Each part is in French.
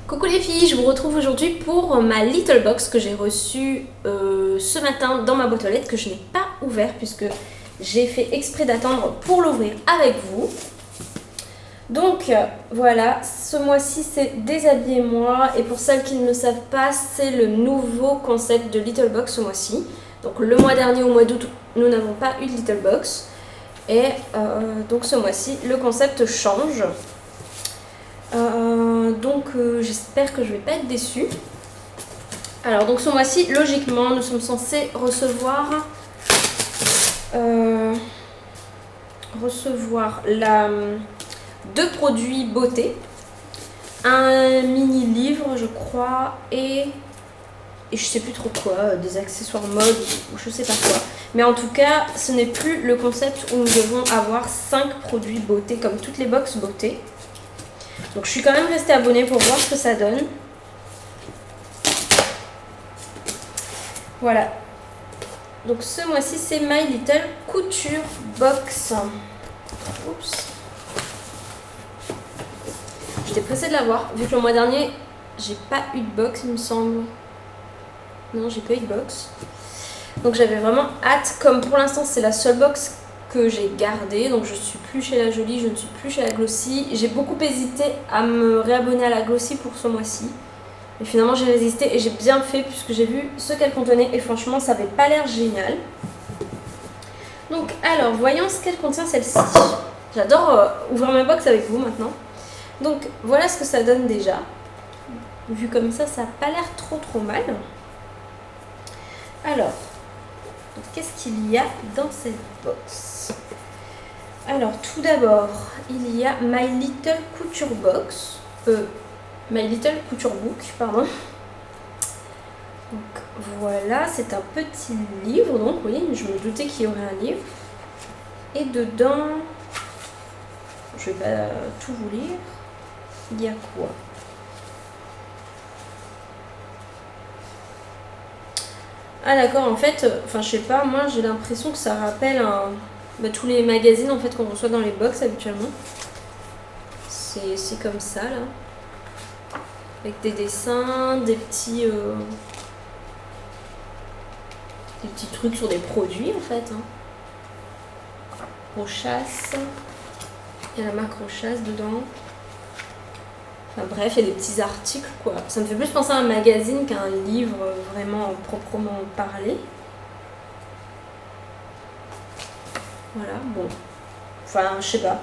Coucou les filles, je vous retrouve aujourd'hui pour ma Little Box que j'ai reçue ce matin dans ma boîte aux lettres que je n'ai pas ouvert puisque j'ai fait exprès d'attendre pour l'ouvrir avec vous. Donc voilà, ce mois-ci c'est Déshabillez-moi et pour celles qui ne le savent pas, c'est le nouveau concept de Little Box ce mois-ci. Donc le mois dernier, au mois d'août, nous n'avons pas eu de Little Box et donc ce mois-ci le concept change. J'espère que je vais pas être déçue. Alors donc ce mois-ci, logiquement, nous sommes censés recevoir deux produits beauté, un mini livre je crois et je sais plus trop quoi, des accessoires mode ou je sais pas quoi. Mais en tout cas, ce n'est plus le concept où nous devons avoir 5 produits beauté comme toutes les box beauté. Donc je suis quand même restée abonnée pour voir ce que ça donne. Voilà. Donc ce mois-ci c'est My Little Couture Box. Oups. J'étais pressée de l'avoir, vu que le mois dernier j'ai pas eu de box il me semble. Non, j'ai pas eu de box. Donc j'avais vraiment hâte, comme pour l'instant c'est la seule box que j'ai gardée, donc je suis plus chez la Jolie, je ne suis plus chez la Glossy. J'ai beaucoup hésité à me réabonner à la Glossy pour ce mois-ci. Mais finalement j'ai résisté et j'ai bien fait puisque j'ai vu ce qu'elle contenait et franchement ça avait pas l'air génial. Donc alors voyons ce qu'elle contient celle-ci. J'adore ouvrir ma box avec vous maintenant. Donc voilà ce que ça donne déjà. Vu comme ça n'a pas l'air trop mal. Alors, qu'est-ce qu'il y a dans cette box? Alors tout d'abord il y a My Little Couture Box. My Little Couture Book, pardon. Donc voilà, c'est un petit livre, donc oui, je me doutais qu'il y aurait un livre. Et dedans, je vais pas tout vous lire, il y a quoi? Ah d'accord, en fait, enfin je sais pas, moi j'ai l'impression que ça rappelle tous les magazines en fait qu'on reçoit dans les box habituellement. C'est comme ça là. Avec des dessins, des petits trucs sur des produits en fait. Rochasse. Il y a la marque Rochasse dedans. Enfin bref, il y a des petits articles quoi. Ça me fait plus penser à un magazine qu'à un livre vraiment proprement parlé. Voilà, bon. Enfin, je sais pas.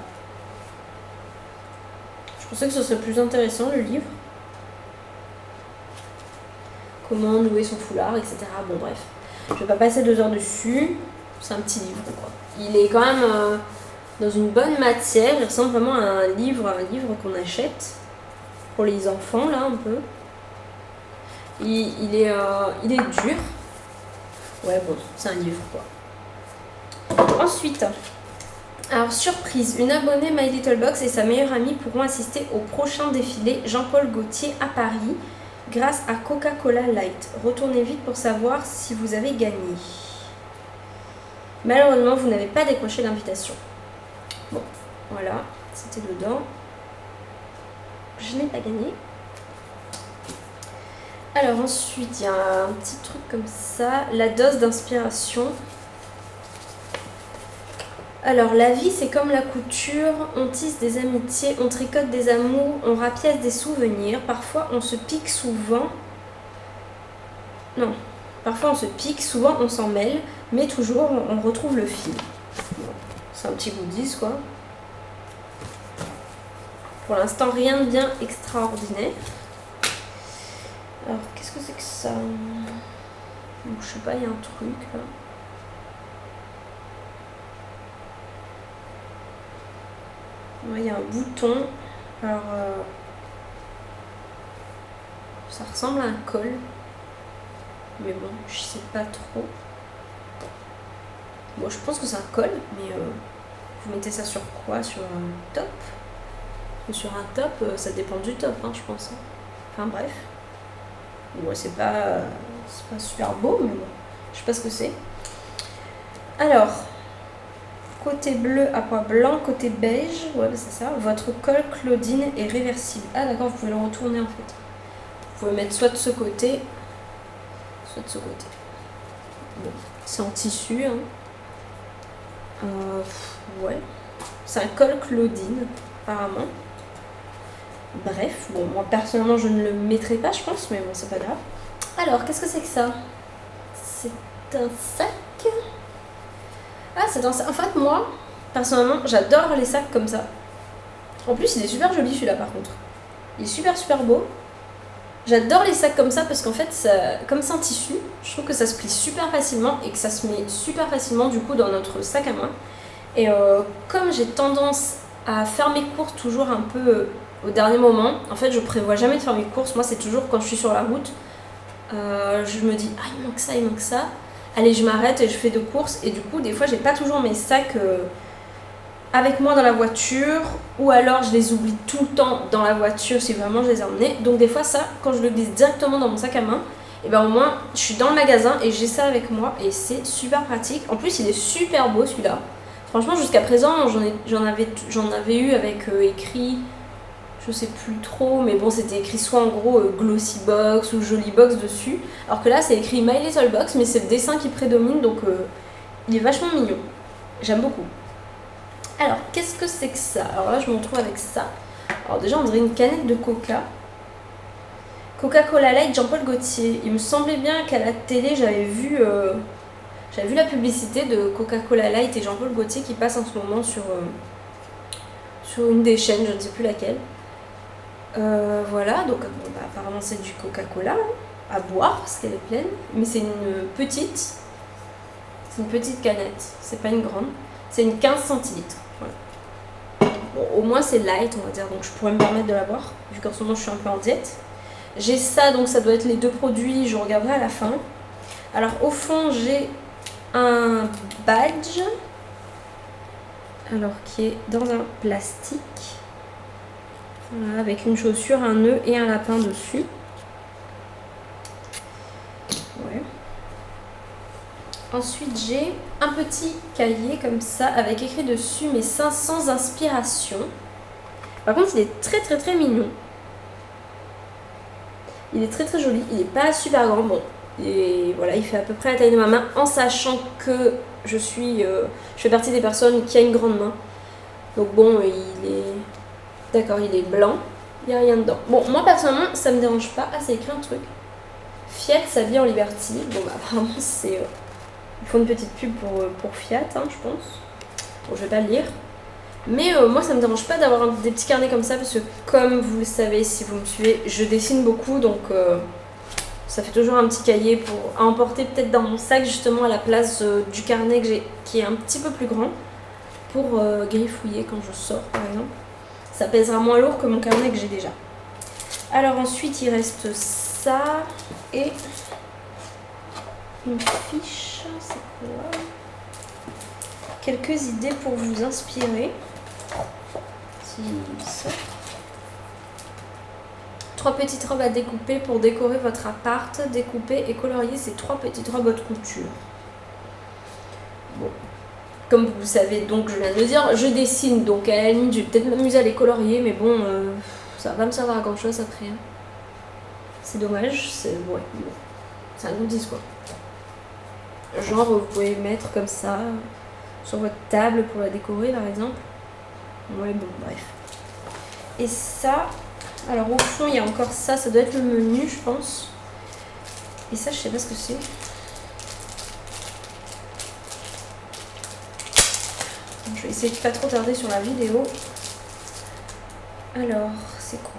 Je pensais que ce serait plus intéressant le livre. Comment nouer son foulard, etc. Bon bref, je vais pas passer 2 heures dessus. C'est un petit livre quoi. Il est quand même dans une bonne matière. Il ressemble vraiment à un livre qu'on achète pour les enfants là un peu. Il est dur. Ouais bon, c'est un livre quoi. Ensuite, alors surprise, une abonnée My Little Box et sa meilleure amie pourront assister au prochain défilé Jean-Paul Gaultier à Paris. Grâce à Coca-Cola Light. Retournez vite pour savoir si vous avez gagné. Malheureusement, vous n'avez pas décroché l'invitation. Bon, voilà, c'était dedans. Je n'ai pas gagné. Alors ensuite, il y a un petit truc comme ça. La dose d'inspiration. Alors, la vie, c'est comme la couture. On tisse des amitiés, on tricote des amours, on rapièce des souvenirs. Parfois, on se pique, souvent... Non. Parfois, on se pique, souvent, on s'en mêle. Mais toujours, on retrouve le fil. Bon, c'est un petit goodies, quoi. Pour l'instant, rien de bien extraordinaire. Alors, qu'est-ce que c'est que ça? Je sais pas, il y a un truc, là. Il y a un bouton, alors ça ressemble à un col, mais bon, je sais pas trop. Bon, je pense que c'est un col, mais vous mettez ça sur quoi? Sur un top? Sur un top, ça dépend du top, je pense. Enfin bref. Bon, c'est pas super beau, mais bon, je sais pas ce que c'est. Alors... Côté bleu à pois blanc, côté beige, ouais c'est ça. Votre col Claudine est réversible. Ah d'accord, vous pouvez le retourner en fait. pouvez mettre soit de ce côté, soit de ce côté. Bon, c'est en tissu, hein. Ouais. C'est un col Claudine, apparemment. Bref, bon, moi personnellement je ne le mettrai pas, je pense, mais bon, c'est pas grave. Alors, qu'est-ce que c'est que ça? C'est un sac. Ah, c'est un sac. En fait, moi, personnellement, j'adore les sacs comme ça. En plus, il est super joli celui-là, par contre. Il est super super beau. J'adore les sacs comme ça parce qu'en fait, comme c'est un tissu, je trouve que ça se plie super facilement et que ça se met super facilement du coup dans notre sac à main. Et comme j'ai tendance à faire mes courses toujours un peu au dernier moment, en fait je prévois jamais de faire mes courses, moi c'est toujours quand je suis sur la route, je me dis ah il manque ça, il manque ça, allez je m'arrête et je fais 2 courses et du coup des fois j'ai pas toujours mes sacs avec moi dans la voiture ou alors je les oublie tout le temps dans la voiture si vraiment je les ai emmenés, donc des fois ça quand je le glisse directement dans mon sac à main, et ben au moins je suis dans le magasin et j'ai ça avec moi et c'est super pratique. En plus il est super beau celui-là. Franchement, jusqu'à présent, j'en avais eu avec écrit, je sais plus trop, mais bon, c'était écrit soit en gros Glossy Box ou Jolly Box dessus. Alors que là, c'est écrit My Little Box, mais c'est le dessin qui prédomine, donc il est vachement mignon. J'aime beaucoup. Alors, qu'est-ce que c'est que ça? Alors là, je me retrouve avec ça. Alors déjà, on dirait une canette de Coca. Coca-Cola Light Jean-Paul Gaultier. Il me semblait bien qu'à la télé, j'avais vu la publicité de Coca-Cola Light et Jean-Paul Gaultier qui passe en ce moment sur une des chaînes, je ne sais plus laquelle. Voilà, donc bon, bah, apparemment c'est du Coca-Cola hein, à boire parce qu'elle est pleine, mais c'est une petite canette, c'est pas une grande, c'est une 15 centilitres. Voilà. Bon, au moins c'est light, on va dire, donc je pourrais me permettre de la boire, vu qu'en ce moment je suis un peu en diète. J'ai ça, donc ça doit être les 2 produits, je regarderai à la fin. Alors au fond, j'ai un badge, alors qui est dans un plastique, voilà, avec une chaussure, un nœud et un lapin dessus. Ouais. Ensuite j'ai un petit cahier comme ça avec écrit dessus mes 500 inspirations. Par contre il est très très très mignon. Il est très très joli, il n'est pas super grand, bon. Et voilà, il fait à peu près la taille de ma main, en sachant que je fais partie des personnes qui a une grande main. Donc bon, il est... D'accord, il est blanc, il n'y a rien dedans. Bon, moi personnellement, ça me dérange pas. Ah, c'est écrit un truc. Fiat s'habille en Liberty. Bon, bah apparemment, c'est... Ils font une petite pub pour Fiat, hein, je pense. Bon, je vais pas le lire. Mais moi, ça me dérange pas d'avoir des petits carnets comme ça, parce que comme vous le savez, si vous me suivez, je dessine beaucoup, donc... ça fait toujours un petit cahier à emporter peut-être dans mon sac justement à la place du carnet que j'ai qui est un petit peu plus grand pour griffouiller quand je sors par exemple. Ça pèsera moins lourd que mon carnet que j'ai déjà. Alors ensuite il reste ça et une fiche, c'est quoi? Quelques idées pour vous inspirer. Ça. 3 petites robes à découper pour décorer votre appart, découper et colorier ces 3 petites robes haute couture. Bon, comme vous savez, donc je viens de le dire, je dessine, donc à la limite je vais peut-être m'amuser à les colorier, mais bon, ça va pas me servir à grand chose après. Hein. C'est dommage, c'est bon. C'est un goodies quoi. Genre vous pouvez mettre comme ça sur votre table pour la décorer par exemple. Ouais bon bref. Et ça... Alors au fond il y a encore ça, ça doit être le menu je pense. Et ça je sais pas ce que c'est. Je vais essayer de pas trop tarder sur la vidéo. Alors c'est quoi?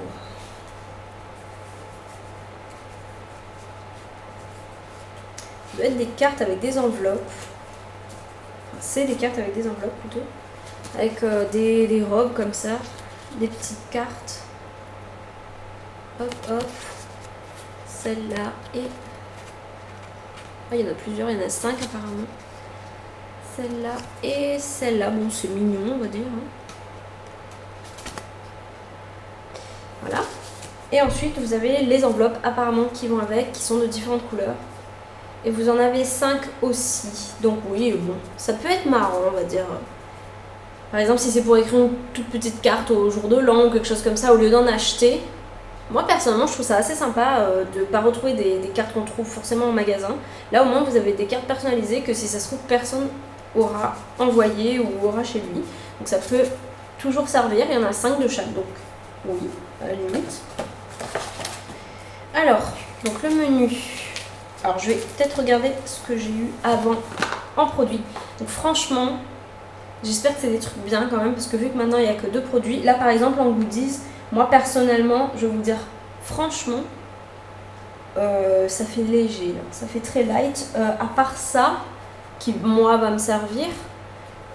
Ça doit être des cartes avec des enveloppes. Enfin, c'est des cartes avec des enveloppes plutôt. Avec des robes comme ça. Des petites cartes. Hop hop, celle-là et... Ah, il y en a plusieurs, il y en a 5 apparemment. Celle-là et celle-là, bon c'est mignon on va dire. Hein. Voilà. Et ensuite vous avez les enveloppes apparemment qui vont avec, qui sont de différentes couleurs. Et vous en avez 5 aussi. Donc oui, bon, ça peut être marrant on va dire. Par exemple si c'est pour écrire une toute petite carte au jour de l'an ou quelque chose comme ça, au lieu d'en acheter... Moi personnellement je trouve ça assez sympa de ne pas retrouver des cartes qu'on trouve forcément en magasin. Là au moins vous avez des cartes personnalisées que si ça se trouve personne aura envoyé ou aura chez lui. Donc ça peut toujours servir, il y en a 5 de chaque, donc oui, à la limite. Alors, donc le menu. Alors je vais peut-être regarder ce que j'ai eu avant en produit. Donc franchement, j'espère que c'est des trucs bien quand même, parce que vu que maintenant il n'y a que 2 produits, là par exemple en goodies, moi personnellement, je vais vous dire franchement, ça fait léger, là. Ça fait très light. À part ça, qui moi va me servir,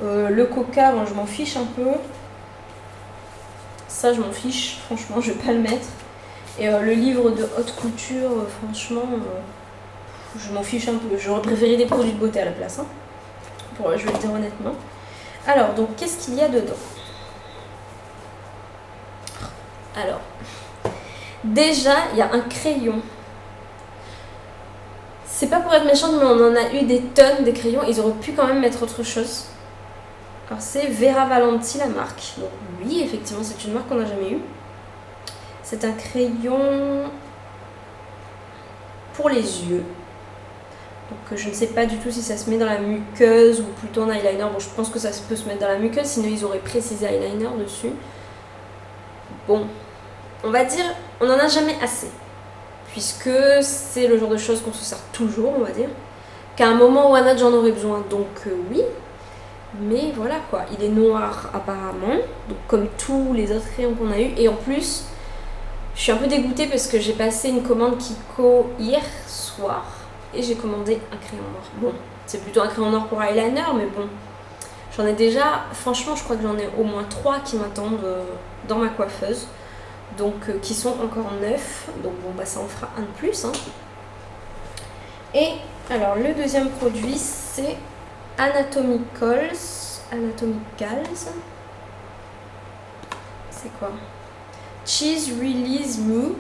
le coca, bon, je m'en fiche un peu. Ça je m'en fiche, franchement je vais pas le mettre. Et le livre de haute couture, franchement, je m'en fiche un peu. J'aurais préféré des produits de beauté à la place, hein. Je vais le dire honnêtement. Alors, donc qu'est-ce qu'il y a dedans? Alors, déjà, il y a un crayon. C'est pas pour être méchante, mais on en a eu des tonnes des crayons. Ils auraient pu quand même mettre autre chose. Alors, c'est Vera Valenti, la marque. Donc, oui, effectivement, c'est une marque qu'on n'a jamais eue. C'est un crayon pour les yeux. Donc, je ne sais pas du tout si ça se met dans la muqueuse ou plutôt en eyeliner. Bon, je pense que ça peut se mettre dans la muqueuse, sinon ils auraient précisé eyeliner dessus. Bon, on va dire, on n'en a jamais assez. Puisque c'est le genre de choses qu'on se sert toujours, on va dire. Qu'à un moment ou à un autre, j'en aurais besoin, donc oui. Mais voilà quoi, il est noir apparemment, donc comme tous les autres crayons qu'on a eu. Et en plus, je suis un peu dégoûtée parce que j'ai passé une commande Kiko hier soir. Et j'ai commandé un crayon noir. Bon, c'est plutôt un crayon noir pour eyeliner, mais bon. J'en ai déjà, franchement, je crois que j'en ai au moins 3 qui m'attendent dans ma coiffeuse. Donc, qui sont encore neufs. Donc, bon, bah, ça en fera un de plus. Hein. Et, alors, le deuxième produit, c'est Anatomicals. C'est quoi? Cheese Release Me.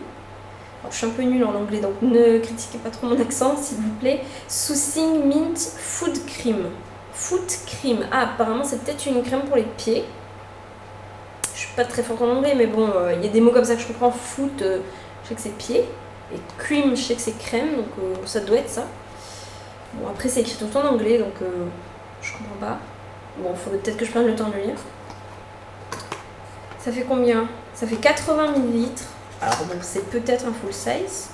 Alors, je suis un peu nulle en anglais, donc ne critiquez pas trop mon accent, s'il vous plaît. Soothing Mint Foot Cream. Foot Cream. Ah, apparemment, c'est peut-être une crème pour les pieds. Je suis pas très forte en anglais, mais bon, il y a des mots comme ça que je comprends. Foot, je sais que c'est pied. Et cream, je sais que c'est crème, donc ça doit être ça. Bon, après, c'est écrit tout en anglais, donc je comprends pas. Bon, il faudrait peut-être que je prenne le temps de le lire. Ça fait combien? Ça fait 80 ml. Alors bon, c'est peut-être un full size.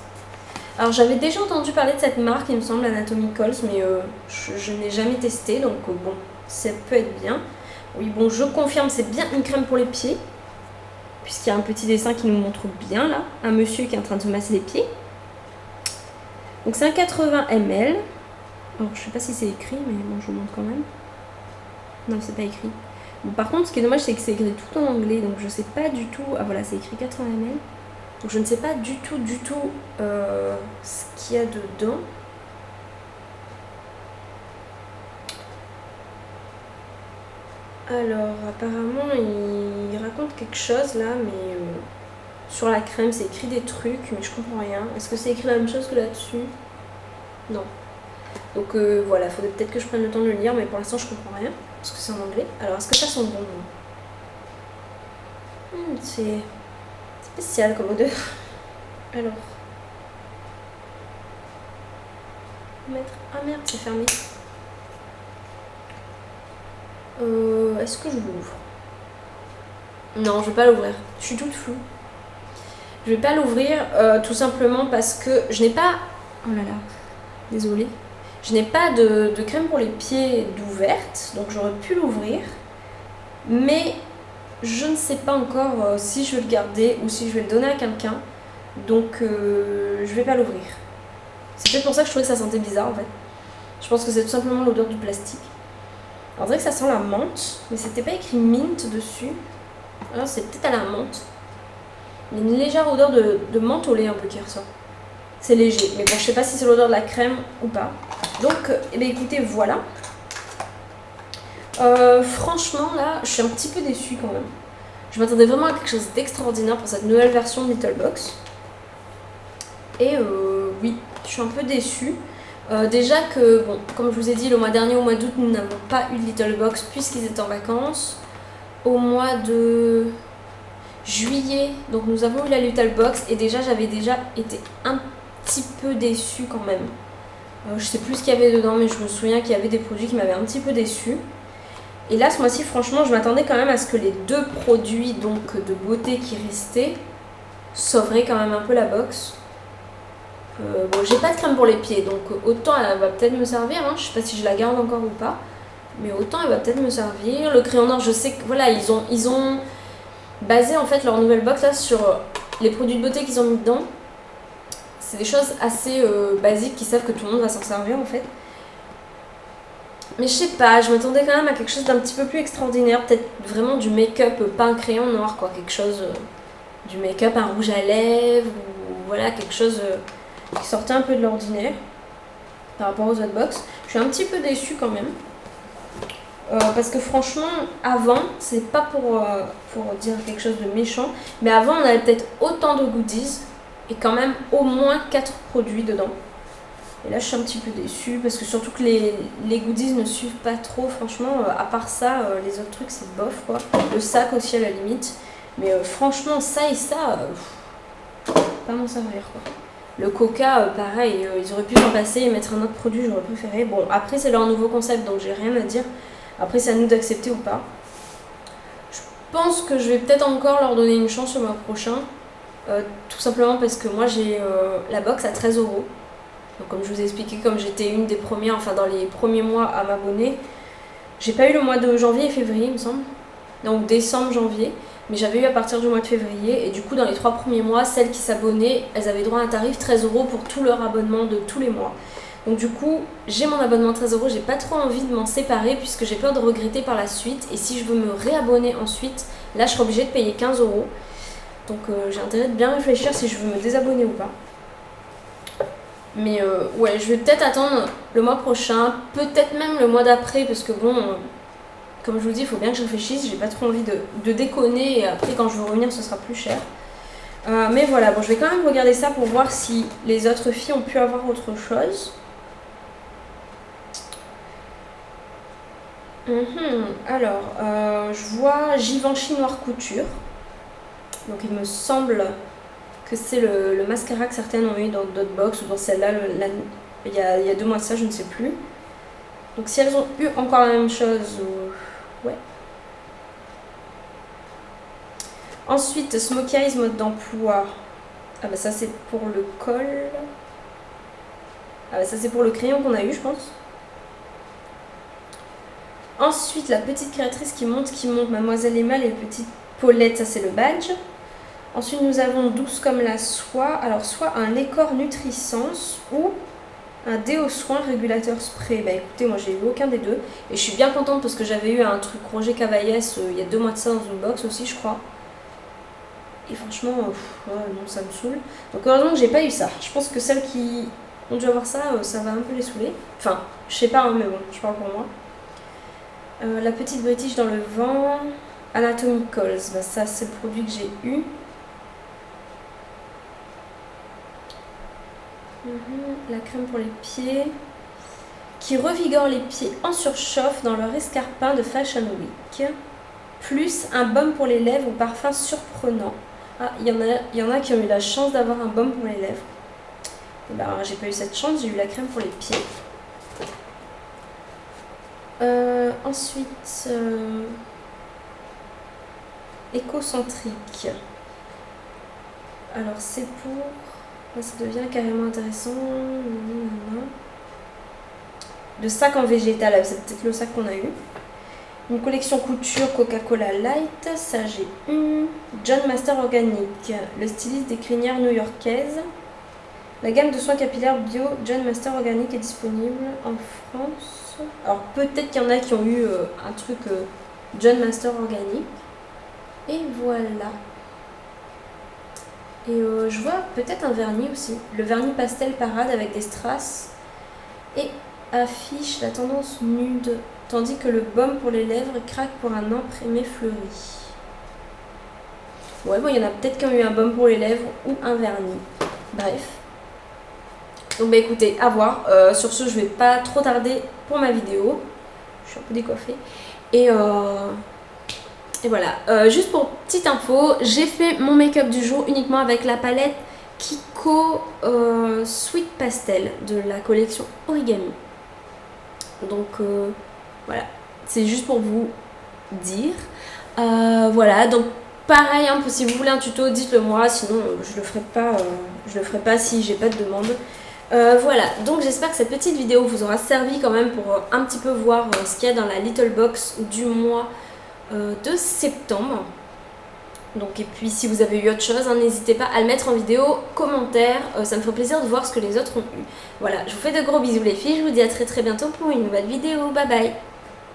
Alors j'avais déjà entendu parler de cette marque, il me semble, Anatomicals, mais je n'ai jamais testé, donc bon, ça peut être bien. Oui, bon, je confirme, c'est bien une crème pour les pieds, puisqu'il y a un petit dessin qui nous montre bien, là, un monsieur qui est en train de se masser les pieds. Donc c'est un 80 ml. Alors je sais pas si c'est écrit, mais bon, je vous montre quand même. Non, c'est pas écrit. Bon, par contre, ce qui est dommage, c'est que c'est écrit tout en anglais, donc je sais pas du tout... Ah voilà, c'est écrit 80 ml. Donc je ne sais pas du tout ce qu'il y a dedans. Alors apparemment il raconte quelque chose là, mais sur la crème c'est écrit des trucs, mais je comprends rien. Est-ce que c'est écrit la même chose que là-dessus? Non. Donc voilà, il faudrait peut-être que je prenne le temps de le lire, mais pour l'instant je comprends rien, parce que c'est en anglais. Alors est-ce que ça sent bon? C'est spécial comme odeur. Alors, mettre... Ah merde, c'est fermé. Est-ce que je l'ouvre? Non, je vais pas l'ouvrir. Je suis toute floue. Je vais pas l'ouvrir tout simplement parce que je n'ai pas... Oh là là, désolée. Je n'ai pas de crème pour les pieds d'ouverte, donc j'aurais pu l'ouvrir. Mais je ne sais pas encore si je vais le garder ou si je vais le donner à quelqu'un. Donc je vais pas l'ouvrir. C'est peut-être pour ça que je trouvais que ça sentait bizarre en fait. Je pense que c'est tout simplement l'odeur du plastique. Alors on dirait que ça sent la menthe, mais c'était pas écrit mint dessus. Alors c'est peut-être à la menthe. Il y a une légère odeur de menthe au lait un peu qui ressort. C'est léger, mais bon je sais pas si c'est l'odeur de la crème ou pas. Donc eh bien, écoutez, voilà. Franchement là, je suis un petit peu déçue quand même. Je m'attendais vraiment à quelque chose d'extraordinaire pour cette nouvelle version de Little Box. Et oui, je suis un peu déçue. Déjà que, bon, comme je vous ai dit, le mois dernier, au mois d'août, nous n'avons pas eu de Little Box puisqu'ils étaient en vacances. Au mois de juillet. Donc nous avons eu la Little Box et déjà j'avais déjà été un petit peu déçue quand même. Je sais plus ce qu'il y avait dedans, mais je me souviens qu'il y avait des produits qui m'avaient un petit peu déçue. Et là ce mois-ci franchement je m'attendais quand même à ce que les 2 produits donc de beauté qui restaient sauveraient quand même un peu la box. Bon, j'ai pas de crème pour les pieds, donc autant elle va peut-être me servir, hein. Je sais pas si je la garde encore ou pas, mais autant elle va peut-être me servir. Le crayon noir, je sais que voilà, ils ont basé en fait leur nouvelle box là sur les produits de beauté qu'ils ont mis dedans. C'est des choses assez basiques qui savent que tout le monde va s'en servir en fait. Mais je sais pas, je m'attendais quand même à quelque chose d'un petit peu plus extraordinaire, peut-être vraiment du make-up, pas un crayon noir quoi, quelque chose, du make-up, un rouge à lèvres, ou voilà, quelque chose qui sortait un peu de l'ordinaire par rapport aux autres box. Je suis un petit peu déçue quand même. Parce que franchement, avant, c'est pas pour dire quelque chose de méchant, mais avant on avait peut-être autant de goodies et quand même au moins 4 produits dedans. Et là je suis un petit peu déçue parce que surtout que les goodies ne suivent pas trop, franchement, à part ça, les autres trucs c'est bof quoi. Le sac aussi à la limite, mais franchement ça et ça, pas m'en servir quoi. Le coca, pareil, ils auraient pu s'en passer et mettre un autre produit, j'aurais préféré. Bon, après c'est leur nouveau concept donc j'ai rien à dire. Après, c'est à nous d'accepter ou pas. Je pense que je vais peut-être encore leur donner une chance le mois prochain. Tout simplement parce que moi, j'ai la box à 13 €. Donc, comme je vous ai expliqué, comme j'étais une des premières, enfin dans les premiers mois à m'abonner, j'ai pas eu le mois de janvier et février, il me semble. Donc, décembre, janvier. Mais j'avais eu à partir du mois de février. Et du coup, dans les 3 premiers mois, celles qui s'abonnaient, elles avaient droit à un tarif 13 € pour tout leur abonnement de tous les mois. Donc du coup, j'ai mon abonnement 13 €, j'ai pas trop envie de m'en séparer puisque j'ai peur de regretter par la suite. Et si je veux me réabonner ensuite, là je serai obligée de payer 15 €. Donc j'ai intérêt de bien réfléchir si je veux me désabonner ou pas. Mais ouais, je vais peut-être attendre le mois prochain, peut-être même le mois d'après parce que bon, comme je vous dis, il faut bien que je réfléchisse. J'ai pas trop envie de déconner et après quand je veux revenir ce sera plus cher. Mais voilà, bon je vais quand même regarder ça pour voir si les autres filles ont pu avoir autre chose. Alors, je vois Givenchy Noire Couture. Donc il me semble que c'est le mascara que certaines ont eu dans d'autres box ou dans celle-là il y a 2 mois de ça, je ne sais plus. Donc si elles ont eu encore la même chose, ouais. Ensuite, Smokey Eyes mode d'emploi. Ah bah ça c'est pour le col. Ah bah ça c'est pour le crayon qu'on a eu, je pense. Ensuite, la petite créatrice qui monte, Mademoiselle Emma, les petites Paulette, ça c'est le badge. Ensuite, nous avons Douce comme la soie. Alors, soit un Lécor Nutrisens ou un déo soin régulateur spray. Bah écoutez, moi j'ai eu aucun des deux. Et je suis bien contente parce que j'avais eu un truc Roger Cavaillès il y a 2 mois de ça dans une box aussi, je crois. Et franchement, ouais, non, ça me saoule. Donc heureusement que j'ai pas eu ça. Je pense que celles qui ont dû avoir ça, ça va un peu les saouler. Enfin, je sais pas, hein, mais bon, je parle pour moi. La petite British dans le vent, Anatomicals, bah ça c'est le produit que j'ai eu. La crème pour les pieds, qui revigore les pieds en surchauffe dans leur escarpin de Fashion Week. Plus un baume pour les lèvres au parfum surprenant. Ah, il y en a qui ont eu la chance d'avoir un baume pour les lèvres. Et ben, j'ai pas eu cette chance, j'ai eu la crème pour les pieds. Ensuite, écocentrique. Alors c'est pour... Là, ça devient carrément intéressant. Le sac en végétal, c'est peut-être le sac qu'on a eu. Une collection couture Coca-Cola Light, ça j'ai eu. John Master Organic, le styliste des crinières new-yorkaises. La gamme de soins capillaires bio John Master Organic est disponible en France. Alors peut-être qu'il y en a qui ont eu un truc John Master Organic. Et voilà. Et je vois peut-être un vernis aussi. Le vernis pastel parade avec des strass. Et affiche la tendance nude. Tandis que le baume pour les lèvres craque pour un imprimé fleuri. Ouais, bon, il y en a peut-être qui ont eu un baume pour les lèvres ou un vernis. Bref. Donc bah écoutez, à voir. Sur ce, je vais pas trop tarder pour ma vidéo. Je suis un peu décoiffée. Et Et voilà, juste pour petite info, j'ai fait mon make-up du jour uniquement avec la palette Kiko Sweet Pastel de la collection Origami. Donc voilà, c'est juste pour vous dire. Voilà, donc pareil, hein, si vous voulez un tuto, dites-le moi, sinon je le ferai pas si j'ai pas de demande. Voilà, donc j'espère que cette petite vidéo vous aura servi quand même pour un petit peu voir ce qu'il y a dans la Little Box du mois de septembre. Donc, et puis si vous avez eu autre chose, hein, n'hésitez pas à le mettre en vidéo, commentaire, ça me ferait plaisir de voir ce que les autres ont eu. Voilà, je vous fais de gros bisous les filles, je vous dis à très bientôt pour une nouvelle vidéo, bye bye.